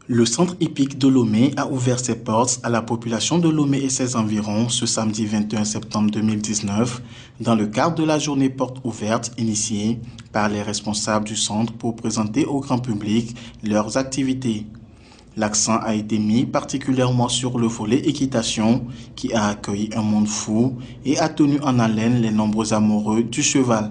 Le centre hippique de Lomé a ouvert ses portes à la population de Lomé et ses environs ce samedi 21 septembre 2019 dans le cadre de la journée porte ouverte initiée par les responsables du centre pour présenter au grand public leurs activités. L'accent a été mis particulièrement sur le volet équitation qui a accueilli un monde fou et a tenu en haleine les nombreux amoureux du cheval.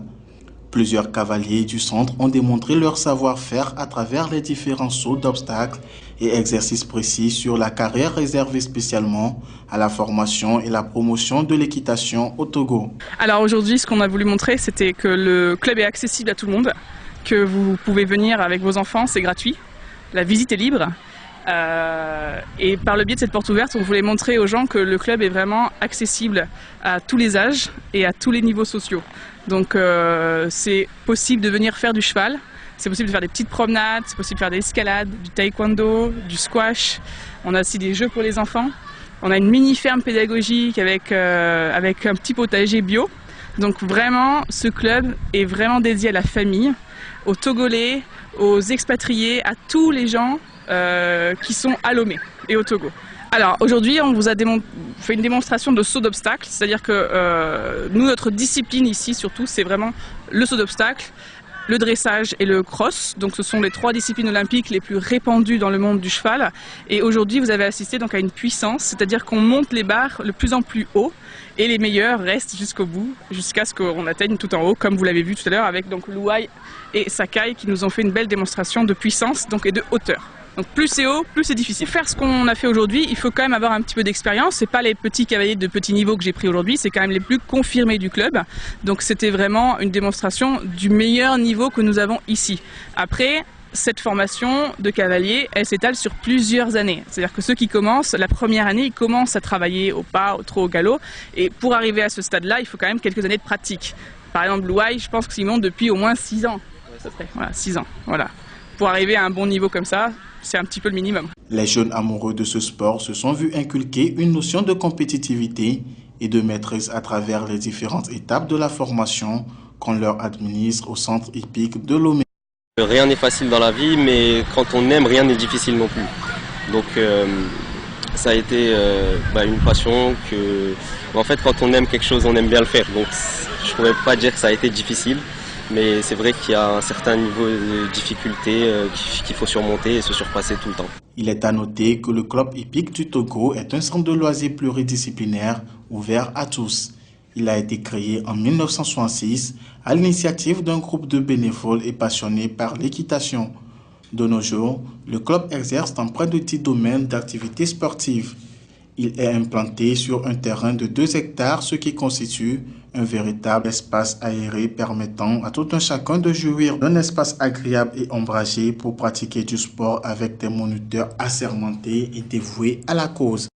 Plusieurs cavaliers du centre ont démontré leur savoir-faire à travers les différents sauts d'obstacles et exercices précis sur la carrière réservée spécialement à la formation et la promotion de l'équitation au Togo. Alors aujourd'hui, ce qu'on a voulu montrer, c'était que le club est accessible à tout le monde, que vous pouvez venir avec vos enfants, c'est gratuit, la visite est libre. Et par le biais de cette porte ouverte, on voulait montrer aux gens que le club est vraiment accessible à tous les âges et à tous les niveaux sociaux. Donc c'est possible de venir faire du cheval, c'est possible de faire des petites promenades, c'est possible de faire de l'escalade, du taekwondo, du squash. On a aussi des jeux pour les enfants. On a une mini ferme pédagogique avec un petit potager bio. Donc vraiment, ce club est vraiment dédié à la famille, aux Togolais, aux expatriés, à tous les gens qui sont à Lomé et au Togo. Alors aujourd'hui, on vous a fait une démonstration de saut d'obstacle, c'est-à-dire que nous, notre discipline ici surtout, c'est vraiment le saut d'obstacle, le dressage et le cross. Donc ce sont les trois disciplines olympiques les plus répandues dans le monde du cheval. Et aujourd'hui, vous avez assisté donc à une puissance, c'est-à-dire qu'on monte les barres de plus en plus haut et les meilleurs restent jusqu'au bout, jusqu'à ce qu'on atteigne tout en haut, comme vous l'avez vu tout à l'heure avec donc Louaï et Sakai qui nous ont fait une belle démonstration de puissance donc, et de hauteur. Donc plus c'est haut, plus c'est difficile. Pour faire ce qu'on a fait aujourd'hui, il faut quand même avoir un petit peu d'expérience. C'est pas les petits cavaliers de petit niveau que j'ai pris aujourd'hui, c'est quand même les plus confirmés du club. Donc c'était vraiment une démonstration du meilleur niveau que nous avons ici. Après, cette formation de cavalier, elle s'étale sur plusieurs années. C'est-à-dire que ceux qui commencent, la première année, ils commencent à travailler au pas, au trot, au galop. Et pour arriver à ce stade-là, il faut quand même quelques années de pratique. Par exemple, Louaï, je pense qu'il monte depuis au moins 6 ans. Voilà, 6 ans. Voilà. Pour arriver à un bon niveau comme ça, c'est un petit peu le minimum. Les jeunes amoureux de ce sport se sont vus inculquer une notion de compétitivité et de maîtrise à travers les différentes étapes de la formation qu'on leur administre au centre hippique de Lomé. Rien n'est facile dans la vie, mais quand on aime, rien n'est difficile non plus. Donc ça a été une passion que... En fait, quand on aime quelque chose, on aime bien le faire. Donc je ne pourrais pas dire que ça a été difficile. Mais c'est vrai qu'il y a un certain niveau de difficulté qu'il faut surmonter et se surpasser tout le temps. Il est à noter que le club hippique du Togo est un centre de loisirs pluridisciplinaire ouvert à tous. Il a été créé en 1966 à l'initiative d'un groupe de bénévoles et passionnés par l'équitation. De nos jours, le club exerce dans près de 10 domaines d'activités sportives. Il est implanté sur un terrain de 2 hectares, ce qui constitue un véritable espace aéré permettant à tout un chacun de jouir d'un espace agréable et ombragé pour pratiquer du sport avec des moniteurs assermentés et dévoués à la cause.